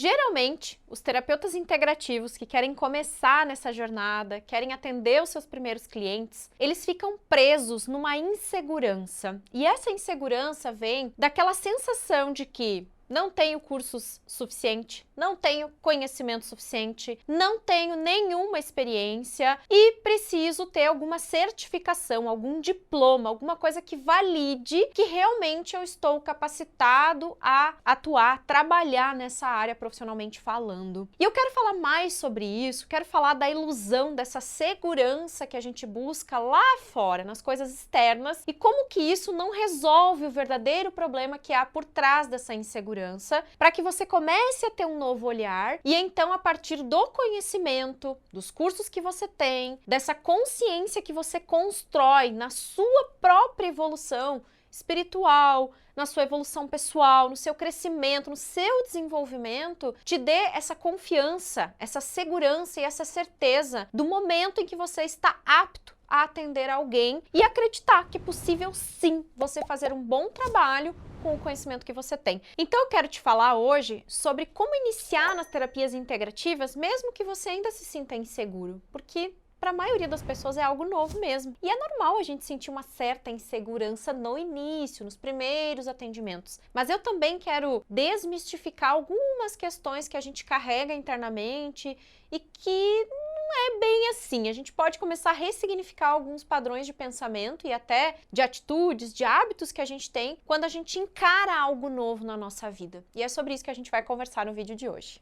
Geralmente, os terapeutas integrativos que querem começar nessa jornada, querem atender os seus primeiros clientes, eles ficam presos numa insegurança. E essa insegurança vem daquela sensação de que não tenho cursos suficiente, não tenho conhecimento suficiente, não tenho nenhuma experiência e preciso ter alguma certificação, algum diploma, alguma coisa que valide que realmente eu estou capacitado a atuar, trabalhar nessa área profissionalmente falando. E eu quero falar mais sobre isso, quero falar da ilusão, dessa segurança que a gente busca lá fora, nas coisas externas, e como que isso não resolve o verdadeiro problema que há por trás dessa insegurança, para que você comece a ter um novo olhar e então, a partir do conhecimento, dos cursos que você tem, dessa consciência que você constrói na sua própria evolução espiritual, na sua evolução pessoal, no seu crescimento, no seu desenvolvimento, te dê essa confiança, essa segurança e essa certeza do momento em que você está apto a atender alguém e acreditar que é possível sim você fazer um bom trabalho com o conhecimento que você tem. Então eu quero te falar hoje sobre como iniciar nas terapias integrativas, mesmo que você ainda se sinta inseguro, porque para a maioria das pessoas é algo novo mesmo. E é normal a gente sentir uma certa insegurança no início, nos primeiros atendimentos. Mas eu também quero desmistificar algumas questões que a gente carrega internamente e que não é bem assim. A gente pode começar a ressignificar alguns padrões de pensamento e até de atitudes, de hábitos que a gente tem quando a gente encara algo novo na nossa vida. E é sobre isso que a gente vai conversar no vídeo de hoje.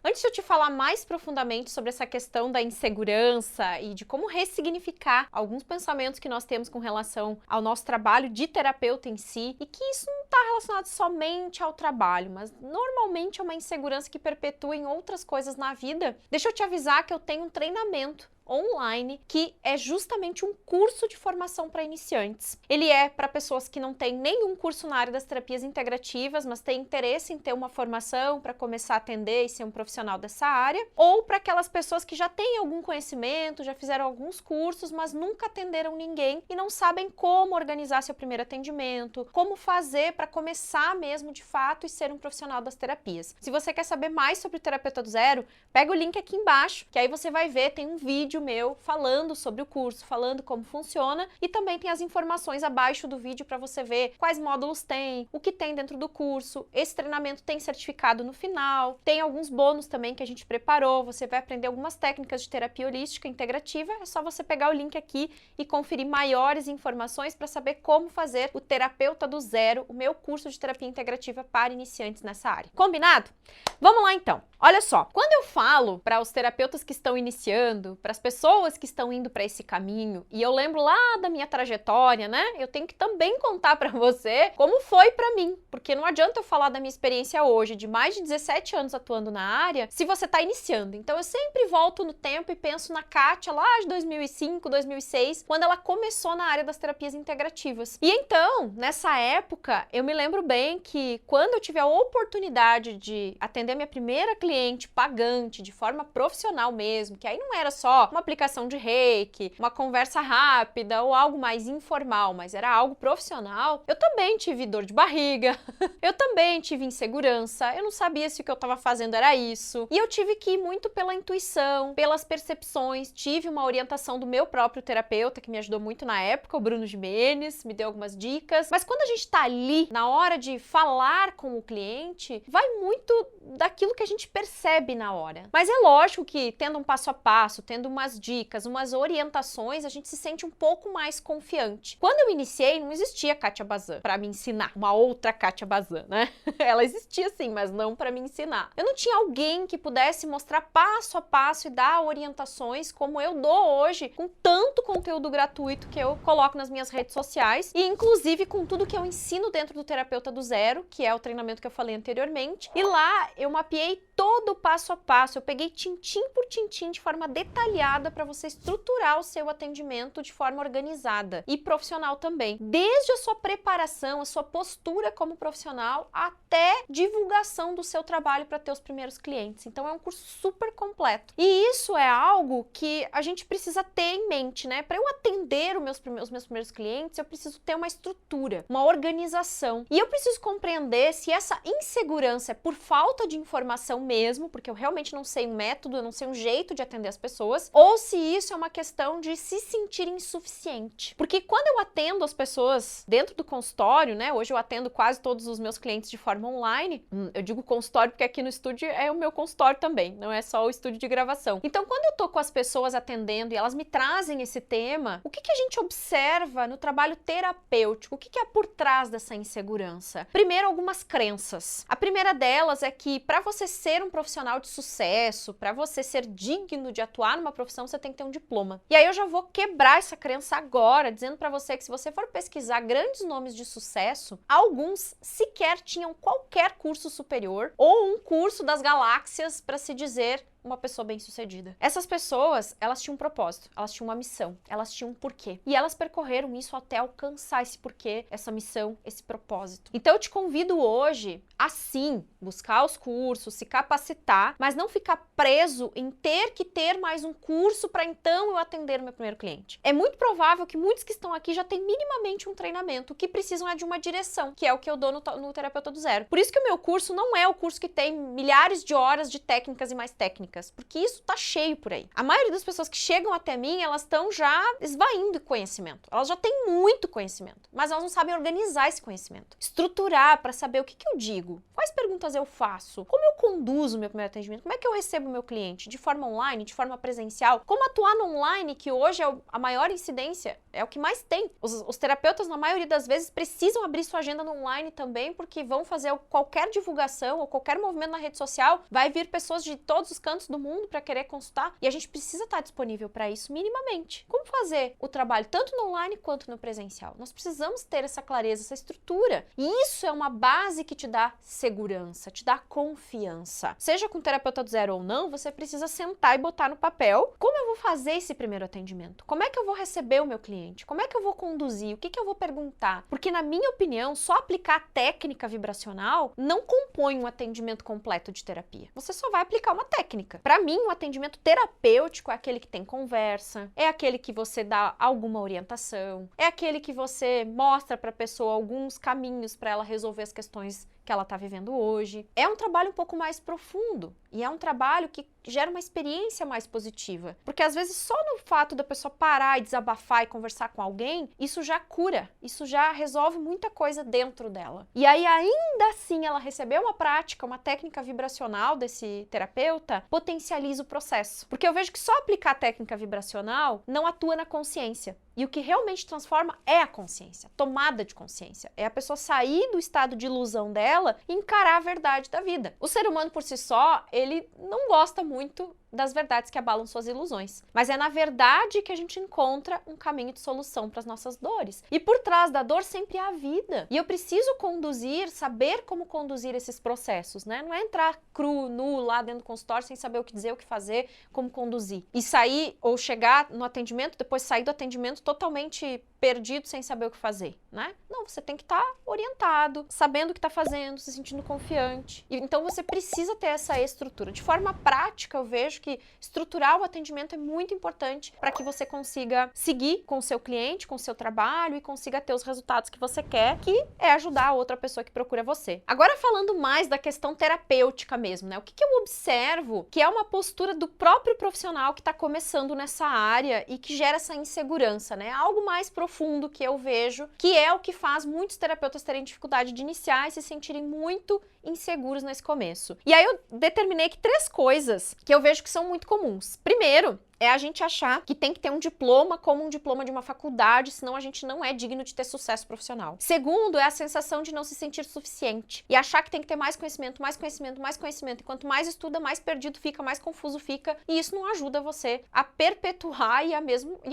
Antes de eu te falar mais profundamente sobre essa questão da insegurança e de como ressignificar alguns pensamentos que nós temos com relação ao nosso trabalho de terapeuta em si, e que isso não está relacionado somente ao trabalho, mas normalmente é uma insegurança que perpetua em outras coisas na vida, deixa eu te avisar que eu tenho um treinamento online, que é justamente um curso de formação para iniciantes. Ele é para pessoas que não têm nenhum curso na área das terapias integrativas, mas têm interesse em ter uma formação para começar a atender e ser um profissional dessa área, ou para aquelas pessoas que já têm algum conhecimento, já fizeram alguns cursos, mas nunca atenderam ninguém e não sabem como organizar seu primeiro atendimento, como fazer para começar mesmo de fato e ser um profissional das terapias. Se você quer saber mais sobre o Terapeuta do Zero, pega o link aqui embaixo, que aí você vai ver, tem um vídeo meu falando sobre o curso, falando como funciona, e também tem as informações abaixo do vídeo para você ver quais módulos tem, o que tem dentro do curso. Esse treinamento tem certificado no final, tem alguns bônus também que a gente preparou, você vai aprender algumas técnicas de terapia holística integrativa, é só você pegar o link aqui e conferir maiores informações para saber como fazer o Terapeuta do Zero, o meu curso de terapia integrativa para iniciantes nessa área. Combinado? Vamos lá então. Olha só, quando eu falo para os terapeutas que estão iniciando, para as pessoas que estão indo para esse caminho, e eu lembro lá da minha trajetória, né? Eu tenho que também contar para você como foi para mim, porque não adianta eu falar da minha experiência hoje, de mais de 17 anos atuando na área, se você está iniciando. Então eu sempre volto no tempo e penso na Kátia lá de 2005, 2006, quando ela começou na área das terapias integrativas. E então, nessa época, eu me lembro bem que quando eu tive a oportunidade de atender minha primeira cliente pagante, de forma profissional mesmo, que aí não era só uma aplicação de reiki, uma conversa rápida ou algo mais informal, mas era algo profissional, eu também tive dor de barriga, eu também tive insegurança, eu não sabia se o que eu estava fazendo era isso, e eu tive que ir muito pela intuição, pelas percepções, tive uma orientação do meu próprio terapeuta, que me ajudou muito na época, o Bruno Gimenez, me deu algumas dicas, mas quando a gente tá ali, na hora de falar com o cliente, vai muito daquilo que a gente percebe na hora. Mas é lógico que, tendo um passo a passo, tendo umas dicas, umas orientações, a gente se sente um pouco mais confiante. Quando eu iniciei, não existia Kátia Bazan para me ensinar, uma outra Kátia Bazan, né? Ela existia sim, mas não para me ensinar. Eu não tinha alguém que pudesse mostrar passo a passo e dar orientações como eu dou hoje, com tanto conteúdo gratuito que eu coloco nas minhas redes sociais, e inclusive com tudo que eu ensino dentro do Terapeuta do Zero, que é o treinamento que eu falei anteriormente. E lá eu mapeei todo o passo a passo, eu peguei tintim por tintim de forma detalhada preparada para você estruturar o seu atendimento de forma organizada e profissional também. Desde a sua preparação, a sua postura como profissional, até divulgação do seu trabalho para ter os primeiros clientes. Então é um curso super completo. E isso é algo que a gente precisa ter em mente, né? Para eu atender os meus primeiros clientes, eu preciso ter uma estrutura, uma organização. E eu preciso compreender se essa insegurança é por falta de informação mesmo, porque eu realmente não sei um método, eu não sei um jeito de atender as pessoas, ou se isso é uma questão de se sentir insuficiente. Porque quando eu atendo as pessoas dentro do consultório, né? Hoje eu atendo quase todos os meus clientes de forma online. Eu digo consultório porque aqui no estúdio é o meu consultório também, não é só o estúdio de gravação. Então, quando eu tô com as pessoas atendendo e elas me trazem esse tema, o que a gente observa no trabalho terapêutico? O que é por trás dessa insegurança? Primeiro, algumas crenças. A primeira delas é que para você ser um profissional de sucesso, para você ser digno de atuar numa profissão, você tem que ter um diploma. E aí eu já vou quebrar essa crença agora, dizendo para você que se você for pesquisar grandes nomes de sucesso, alguns sequer tinham qualquer curso superior ou um curso das galáxias para se dizer uma pessoa bem-sucedida. Essas pessoas, elas tinham um propósito, elas tinham uma missão, elas tinham um porquê. E elas percorreram isso até alcançar esse porquê, essa missão, esse propósito. Então eu te convido hoje a sim buscar os cursos, se capacitar, mas não ficar preso em ter que ter mais um curso para então eu atender o meu primeiro cliente. É muito provável que muitos que estão aqui já têm minimamente um treinamento, o que precisam é de uma direção, que é o que eu dou no Terapeuta do Zero. Por isso que o meu curso não é o curso que tem milhares de horas de técnicas e mais técnicas, porque isso tá cheio por aí. A maioria das pessoas que chegam até mim, elas estão já esvaindo conhecimento. Elas já têm muito conhecimento, mas elas não sabem organizar esse conhecimento. Estruturar para saber o que eu digo, quais perguntas eu faço, como eu conduzo o meu primeiro atendimento, como é que eu recebo o meu cliente, de forma online, de forma presencial, como atuar no online, que hoje é a maior incidência, é o que mais tem. Os terapeutas, na maioria das vezes, precisam abrir sua agenda no online também, porque vão fazer qualquer divulgação ou qualquer movimento na rede social, vai vir pessoas de todos os cantos do mundo para querer consultar e a gente precisa estar disponível para isso minimamente. Como fazer o trabalho tanto no online quanto no presencial? Nós precisamos ter essa clareza, essa estrutura. E isso é uma base que te dá segurança, te dá confiança. Seja com o Terapeuta do Zero ou não, você precisa sentar e botar no papel como eu vou fazer esse primeiro atendimento, como é que eu vou receber o meu cliente, como é que eu vou conduzir, o que eu vou perguntar. Porque na minha opinião, só aplicar a técnica vibracional não compõe um atendimento completo de terapia. Você só vai aplicar uma técnica. Para mim, o atendimento terapêutico é aquele que tem conversa, é aquele que você dá alguma orientação, é aquele que você mostra para a pessoa alguns caminhos para ela resolver as questões que ela está vivendo hoje. É um trabalho um pouco mais profundo e é um trabalho que gera uma experiência mais positiva. Porque às vezes só no fato da pessoa parar e desabafar e conversar com alguém, isso já cura, isso já resolve muita coisa dentro dela. E aí ainda assim ela receber uma prática, uma técnica vibracional desse terapeuta, potencializa o processo. Porque eu vejo que só aplicar a técnica vibracional não atua na consciência. E o que realmente transforma é a consciência, a tomada de consciência. É a pessoa sair do estado de ilusão dela e encarar a verdade da vida. O ser humano por si só, ele não gosta muito das verdades que abalam suas ilusões. Mas é na verdade que a gente encontra um caminho de solução para as nossas dores. E por trás da dor sempre há a vida. E eu preciso conduzir, saber como conduzir esses processos, né? Não é entrar cru, nu, lá dentro do consultório sem saber o que dizer, o que fazer, como conduzir. E sair ou chegar no atendimento, depois sair do atendimento totalmente perdido sem saber o que fazer, né? Não, você tem que estar orientado, sabendo o que está fazendo, se sentindo confiante. E, então você precisa ter essa estrutura. De forma prática, eu vejo que estruturar o atendimento é muito importante para que você consiga seguir com o seu cliente, com o seu trabalho e consiga ter os resultados que você quer, que é ajudar a outra pessoa que procura você. Agora falando mais da questão terapêutica mesmo, né? O que eu observo que é uma postura do próprio profissional que está começando nessa área e que gera essa insegurança, né? Algo mais profundo que eu vejo, que é o que faz muitos terapeutas terem dificuldade de iniciar e se sentirem muito inseguros nesse começo. E aí eu determinei que 3 coisas que eu vejo que são muito comuns. Primeiro, é a gente achar que tem que ter um diploma como um diploma de uma faculdade, senão a gente não é digno de ter sucesso profissional. Segundo, é a sensação de não se sentir suficiente e achar que tem que ter mais conhecimento, mais conhecimento, mais conhecimento. E quanto mais estuda, mais perdido fica, mais confuso fica. E isso não ajuda você a perpetuar e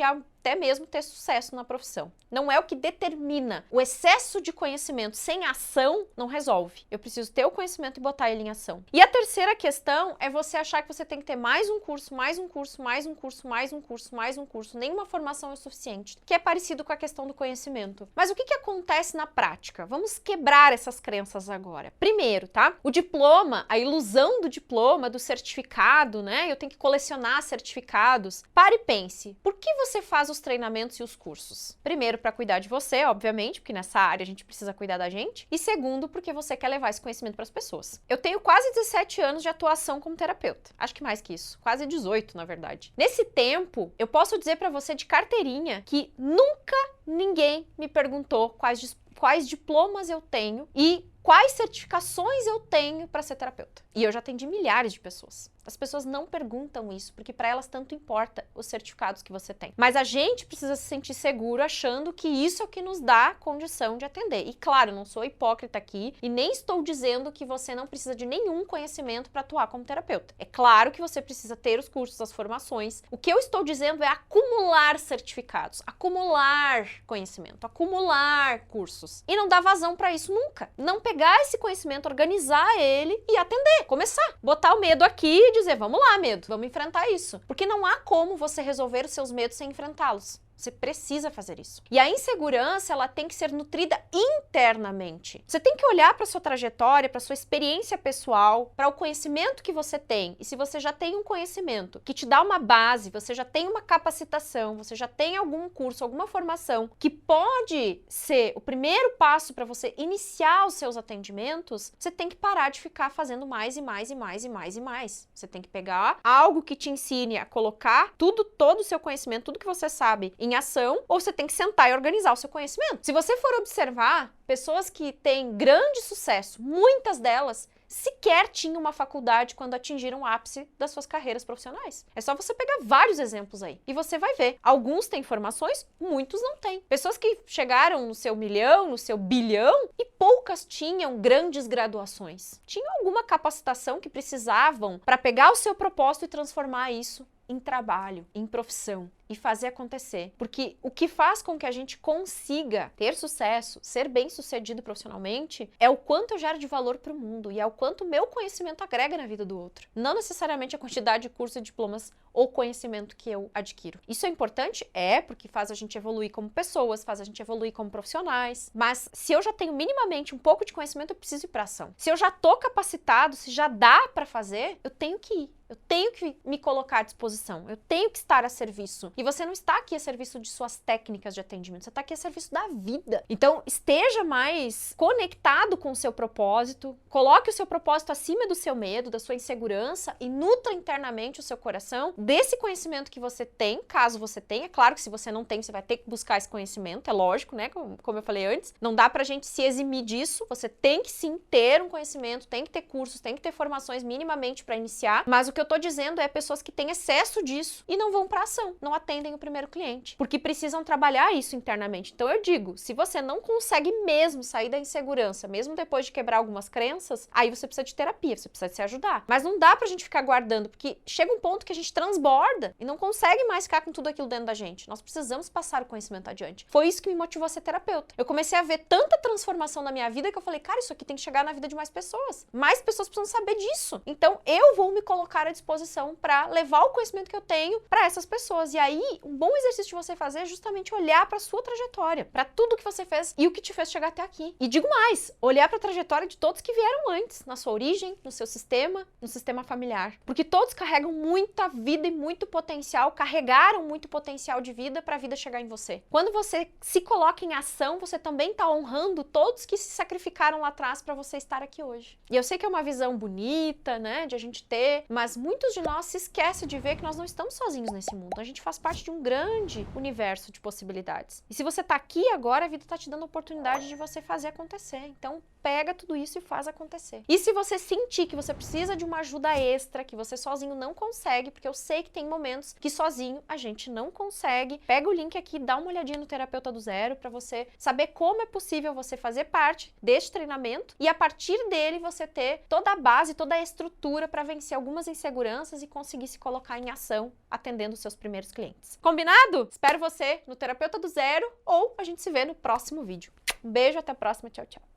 até mesmo ter sucesso na profissão. Não é o que determina. O excesso de conhecimento sem ação não resolve. Eu preciso ter o conhecimento e botar ele em ação. E a terceira questão é você achar que você tem que ter mais um curso, mais um curso, mais um um curso, mais um curso, mais um curso, nenhuma formação é o suficiente, que é parecido com a questão do conhecimento. Mas o que que acontece na prática? Vamos quebrar essas crenças agora. Primeiro, tá? O diploma, a ilusão do diploma, do certificado, né? Eu tenho que colecionar certificados. Pare e pense, por que você faz os treinamentos e os cursos? Primeiro, para cuidar de você, obviamente, porque nessa área a gente precisa cuidar da gente. E segundo, porque você quer levar esse conhecimento para as pessoas. Eu tenho quase 17 anos de atuação como terapeuta. Acho que mais que isso. Quase 18, na verdade. Nesse tempo, eu posso dizer para você de carteirinha que nunca ninguém me perguntou quais diplomas eu tenho e quais certificações eu tenho para ser terapeuta. E eu já atendi milhares de pessoas. As pessoas não perguntam isso, porque para elas tanto importa os certificados que você tem. Mas a gente precisa se sentir seguro achando que isso é o que nos dá condição de atender. E claro, eu não sou hipócrita aqui e nem estou dizendo que você não precisa de nenhum conhecimento para atuar como terapeuta. É claro que você precisa ter os cursos, as formações. O que eu estou dizendo é acumular certificados, acumular conhecimento, acumular cursos. E não dar vazão para isso nunca. Não pegar esse conhecimento, organizar ele e atender. Começar. Botar o medo aqui e dizer, vamos lá, medo, vamos enfrentar isso. Porque não há como você resolver os seus medos sem enfrentá-los. Você precisa fazer isso. E a insegurança, ela tem que ser nutrida internamente. Você tem que olhar para sua trajetória, para sua experiência pessoal, para o conhecimento que você tem. E se você já tem um conhecimento que te dá uma base, você já tem uma capacitação, você já tem algum curso, alguma formação que pode ser o primeiro passo para você iniciar os seus atendimentos, você tem que parar de ficar fazendo mais e mais e mais e mais e mais. Você tem que pegar algo que te ensine a colocar todo o seu conhecimento, tudo que você sabe em ação, ou você tem que sentar e organizar o seu conhecimento. Se você for observar, pessoas que têm grande sucesso, muitas delas sequer tinham uma faculdade quando atingiram o ápice das suas carreiras profissionais. É só você pegar vários exemplos aí e você vai ver. Alguns têm formações, muitos não têm. Pessoas que chegaram no seu milhão, no seu bilhão e poucas tinham grandes graduações. Tinham alguma capacitação que precisavam para pegar o seu propósito e transformar isso em trabalho, em profissão e fazer acontecer. Porque o que faz com que a gente consiga ter sucesso, ser bem-sucedido profissionalmente, é o quanto eu gero de valor para o mundo e é o quanto o meu conhecimento agrega na vida do outro. Não necessariamente a quantidade de cursos e diplomas ou conhecimento que eu adquiro. Isso é importante? É, porque faz a gente evoluir como pessoas, faz a gente evoluir como profissionais. Mas se eu já tenho minimamente um pouco de conhecimento, eu preciso ir para ação. Se eu já tô capacitado, se já dá para fazer, eu tenho que ir. Eu tenho que me colocar à disposição, eu tenho que estar a serviço. E você não está aqui a serviço de suas técnicas de atendimento, você está aqui a serviço da vida. Então, esteja mais conectado com o seu propósito, coloque o seu propósito acima do seu medo, da sua insegurança e nutra internamente o seu coração desse conhecimento que você tem, caso você tenha. Claro que se você não tem, você vai ter que buscar esse conhecimento, é lógico, né? Como eu falei antes, não dá pra gente se eximir disso, você tem que sim ter um conhecimento, tem que ter cursos, tem que ter formações minimamente para iniciar, mas o que eu tô dizendo é pessoas que têm excesso disso e não vão para ação, não atendem o primeiro cliente, porque precisam trabalhar isso internamente. Então eu digo, se você não consegue mesmo sair da insegurança, mesmo depois de quebrar algumas crenças, aí você precisa de terapia, você precisa de se ajudar. Mas não dá pra gente ficar guardando, porque chega um ponto que a gente transborda e não consegue mais ficar com tudo aquilo dentro da gente. Nós precisamos passar o conhecimento adiante. Foi isso que me motivou a ser terapeuta. Eu comecei a ver tanta transformação na minha vida que eu falei, cara, isso aqui tem que chegar na vida de mais pessoas. Mais pessoas precisam saber disso. Então eu vou me colocar à disposição para levar o conhecimento que eu tenho para essas pessoas. E aí, um bom exercício de você fazer é justamente olhar para sua trajetória, para tudo que você fez e o que te fez chegar até aqui. E digo mais, olhar para a trajetória de todos que vieram antes, na sua origem, no seu sistema, no sistema familiar. Porque todos carregam muita vida e muito potencial, carregaram muito potencial de vida para a vida chegar em você. Quando você se coloca em ação, você também está honrando todos que se sacrificaram lá atrás para você estar aqui hoje. E eu sei que é uma visão bonita, né, de a gente ter, mas muitos de nós se esquecem de ver que nós não estamos sozinhos nesse mundo. A gente faz parte de um grande universo de possibilidades. E se você tá aqui agora, a vida tá te dando a oportunidade de você fazer acontecer. Então, pega tudo isso e faz acontecer. E se você sentir que você precisa de uma ajuda extra, que você sozinho não consegue, porque eu sei que tem momentos que sozinho a gente não consegue, pega o link aqui, dá uma olhadinha no Terapeuta do Zero para você saber como é possível você fazer parte deste treinamento e a partir dele você ter toda a base, toda a estrutura para vencer algumas inseguranças e conseguir se colocar em ação atendendo os seus primeiros clientes. Combinado? Espero você no Terapeuta do Zero ou a gente se vê no próximo vídeo. Um beijo, até a próxima, tchau, tchau.